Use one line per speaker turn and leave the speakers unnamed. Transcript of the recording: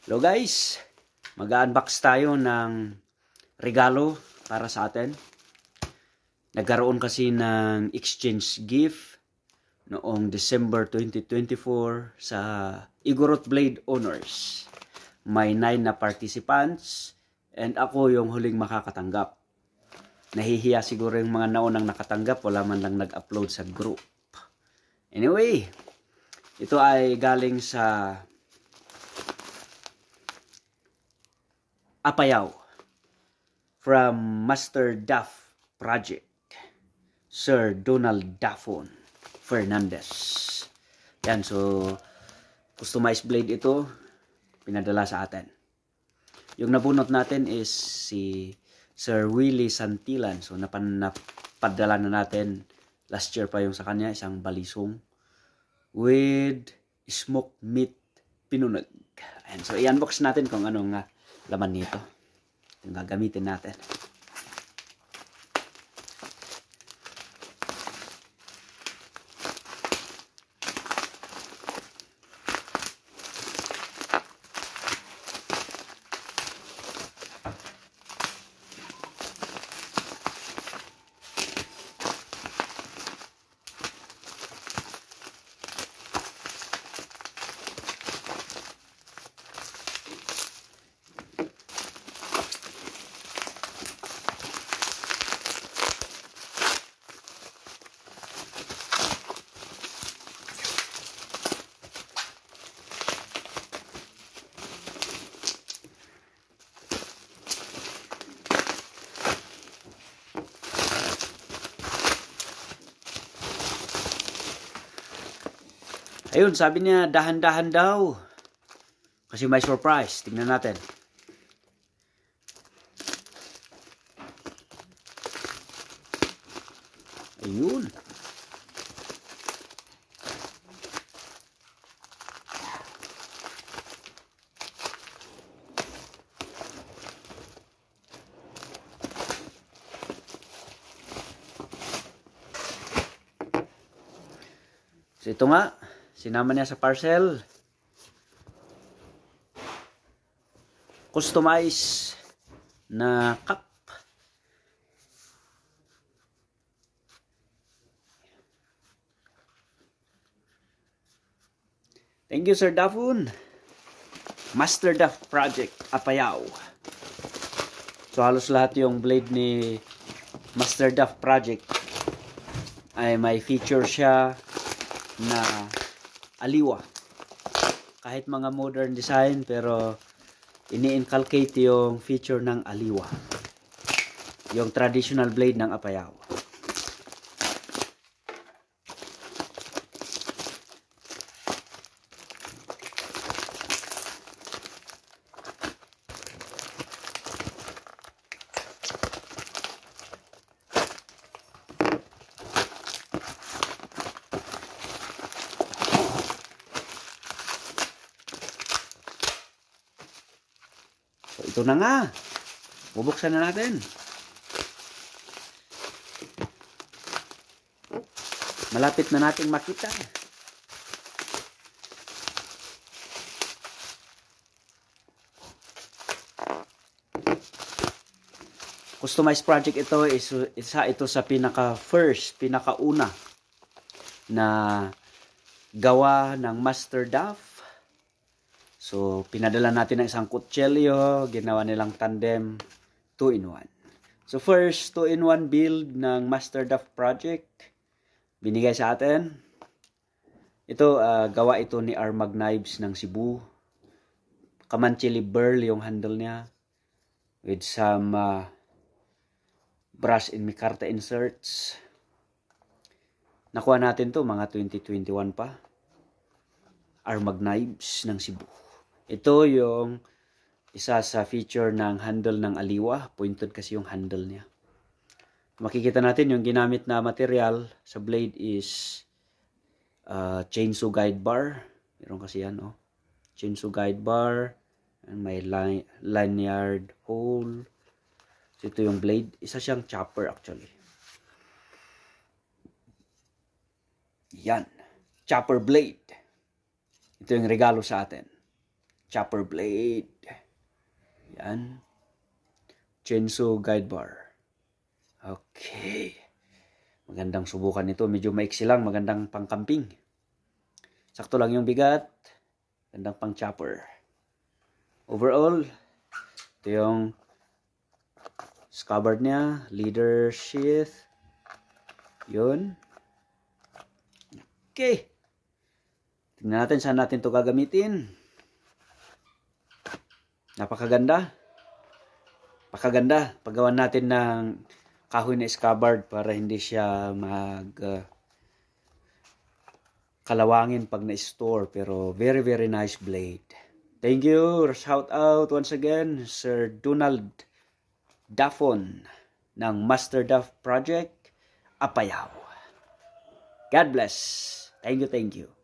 Hello guys, mag-unbox tayo ng regalo para sa atin. Nagkaroon kasi ng exchange gift noong December 2024 sa Igorot Blade Owners. May 9 na participants and ako yung huling makakatanggap. Nahihiya siguro yung mga naunang nakatanggap, wala man lang nag-upload sa group. Anyway, ito ay galing sa Apayao from Master Duff Project, Sir Donald Dafon Fernandez. Yan, so customized blade ito, pinadala sa atin. Yung nabunot natin is si Sir Willie Santilan. So napadala na natin last year pa yung sa kanya, isang balisong with smoked meat pinunag. Ayan, so i-unbox natin kung anong laman nito. Yung gagamitin natin. Ayun, sabi niya dahan-dahan daw. Kasi may surprise. Tingnan natin. Ayun. So ito nga. Sinama niya sa parcel. Customize na cup. Thank you, Sir Dafun. Master Duff Project, Apayao. So halos lahat yung blade ni Master Duff Project ay may feature siya na aliwa. Kahit mga modern design, pero ini-inculcate yung feature ng aliwa. Yung traditional blade ng Apayao. So, ito na nga. Bubuksan na natin. Malapit na nating makita. Customized project ito, isa ito sa pinakauna na gawa ng Master Duff. So, pinadala natin ng isang kutselyo, ginawa nilang tandem 2-in-1. So, first 2-in-1 build ng Master Duff Project, binigay sa atin. Ito, gawa ito ni Armag Knives ng Cebu. Kamanchili burl yung handle niya with some brass and micarta inserts. Nakuha natin to mga 2021 pa. Armag Knives ng Cebu. Ito yung isa sa feature ng handle ng aliwa. Pointed kasi yung handle niya. Makikita natin yung ginamit na material sa blade is chainsaw guide bar. Meron kasi yan, oh. Chainsaw guide bar. And may lanyard hole. So, ito yung blade. Isa siyang chopper actually. Yan. Chopper blade. Ito yung regalo sa atin. chopper blade. Yan. Chainsaw guide bar. Okay. Magandang subukan ito. Medyo maiksi lang. Magandang pangkamping. Sakto lang yung bigat. Magandang pang chopper. Overall, ito yung scabbard niya. Leader sheath. Yun. Okay. Tingnan natin saan natin ito gagamitin. Napakaganda. Napakaganda. Paggawan natin ng kahoy na scabbard para hindi siya kalawangin pag na-store. Pero very very nice blade. Thank you. Shout out once again Sir Donald Daffon ng Master Duff Project, Apayao. God bless. Thank you, thank you.